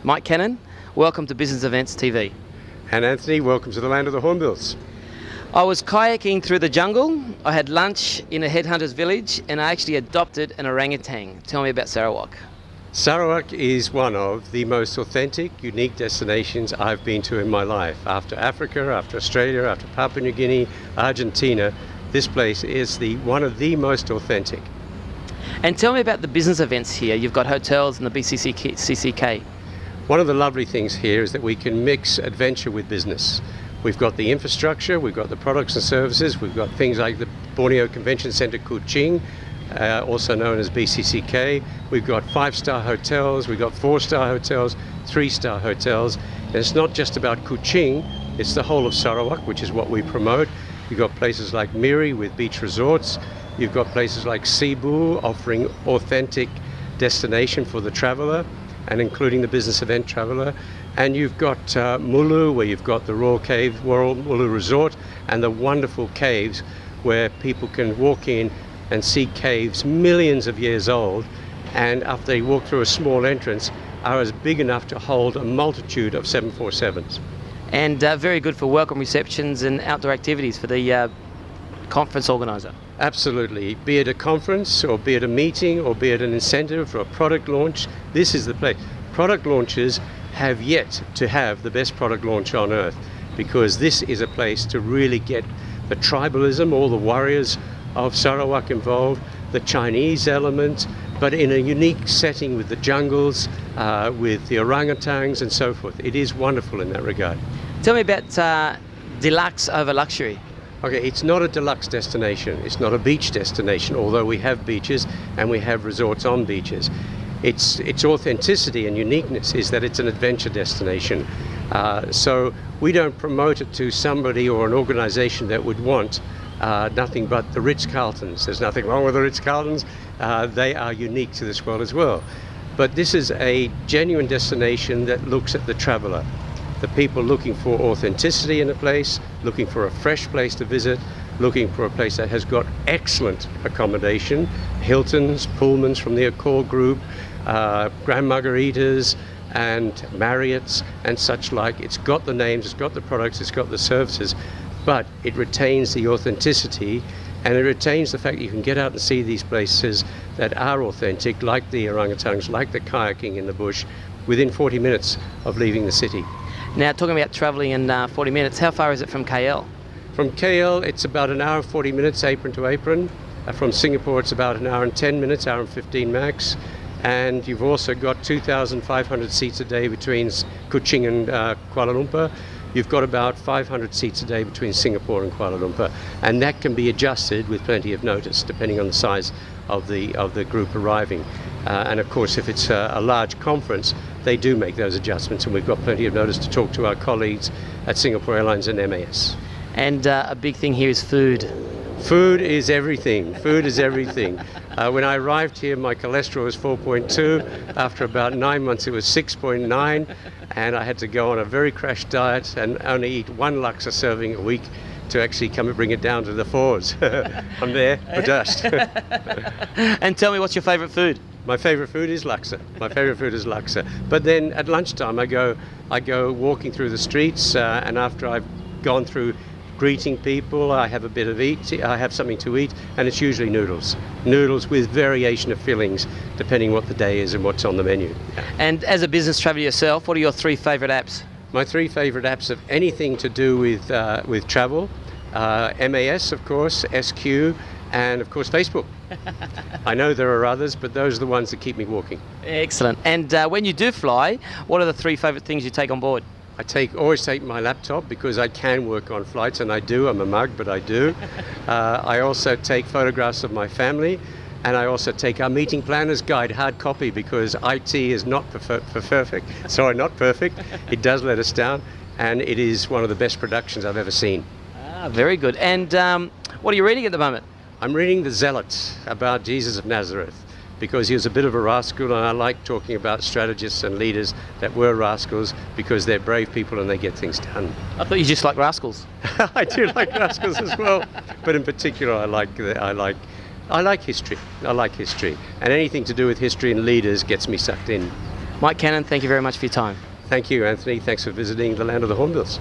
Mike Cannon, welcome to Business Events TV. And Anthony, welcome to the land of the Hornbills. I was kayaking through the jungle, I had lunch in a headhunter's village, and I actually adopted an orangutan. Tell me about Sarawak. Sarawak is one of the most authentic, unique destinations I've been to in my life. After Africa, after Australia, after Papua New Guinea, Argentina, this place is one of the most authentic. And tell me about the business events here. You've got hotels and the CCK. One of the lovely things here is that we can mix adventure with business. We've got the infrastructure, we've got the products and services, we've got things like the Borneo Convention Centre Kuching, also known as BCCK. We've got 5-star hotels, we've got 4-star hotels, 3-star hotels. And it's not just about Kuching, it's the whole of Sarawak, which is what we promote. You've got places like Miri with beach resorts. You've got places like Cebu offering authentic destination for the traveller and including the business event traveller. And you've got Mulu, where you've got the Royal Mulu Resort and the wonderful caves where people can walk in and see caves millions of years old, and after they walk through a small entrance are as big enough to hold a multitude of 747s. And very good for welcome receptions and outdoor activities for the conference organiser. Absolutely. Be it a conference or be it a meeting or be it an incentive or a product launch, this is the place. Product launches have yet to have the best product launch on earth, because this is a place to really get the tribalism, all the warriors of Sarawak involved, the Chinese element, but in a unique setting with the jungles, with the orangutans and so forth. It is wonderful in that regard. Tell me about deluxe over luxury. Okay, it's not a deluxe destination. It's not a beach destination, although we have beaches and we have resorts on beaches. Its authenticity and uniqueness is that it's an adventure destination. So we don't promote it to somebody or an organization that would want nothing but the Ritz-Carltons. There's nothing wrong with the Ritz-Carltons. They are unique to this world as well. But this is a genuine destination that looks at the traveller. The people looking for authenticity in a place, looking for a fresh place to visit, looking for a place that has got excellent accommodation, Hiltons, Pullmans from the Accor Group, Grand Margaritas and Marriotts and such like. It's got the names, it's got the products, it's got the services, but it retains the authenticity, and it retains the fact that you can get out and see these places that are authentic, like the orangutans, like the kayaking in the bush, within 40 minutes of leaving the city. Now, talking about travelling in 40 minutes, how far is it from KL? From KL, it's about an hour and 40 minutes, apron to apron. From Singapore, it's about an hour and 10 minutes, hour and 15 max. And you've also got 2,500 seats a day between Kuching and Kuala Lumpur. You've got about 500 seats a day between Singapore and Kuala Lumpur. And that can be adjusted with plenty of notice, depending on the size of the group arriving. And of course, if it's a large conference, they do make those adjustments, and we've got plenty of notice to talk to our colleagues at Singapore Airlines and MAS. And a big thing here is food. Food is everything. Food is everything. When I arrived here, my cholesterol was 4.2. After about 9 months, it was 6.9, and I had to go on a very crash diet and only eat 1 laksa serving a week to actually come and bring it down to the 4s. I'm there for dust. And tell me, what's your favourite food? My favourite food is laksa. My favourite food is laksa. But then at lunchtime, I go walking through the streets, and after I've gone through greeting people, I have a bit of I have something to eat, and it's usually noodles. Noodles with variation of fillings, depending what the day is and what's on the menu. Yeah. And as a business traveller yourself, what are your 3 favourite apps? My 3 favourite apps have anything to do with travel. MAS, of course, SQ, and of course Facebook. I know there are others, but those are the ones that keep me walking. Excellent. And when you do fly, what are the 3 favourite things you take on board? I always take my laptop, because I can work on flights, and I do. I'm a mug, but I do. I also take photographs of my family, and I also take our meeting planner's guide hard copy, because IT is not perfect. Sorry, not perfect. It does let us down, and it is one of the best productions I've ever seen. Very good. And what are you reading at the moment? I'm reading The Zealot, about Jesus of Nazareth, because he was a bit of a rascal, and I like talking about strategists and leaders that were rascals, because they're brave people and they get things done. I thought you just liked rascals. I do like rascals as well, but in particular I like history. I like history, and anything to do with history and leaders gets me sucked in. Mike Cannon, thank you very much for your time. Thank you, Anthony. Thanks for visiting the land of the Hornbills.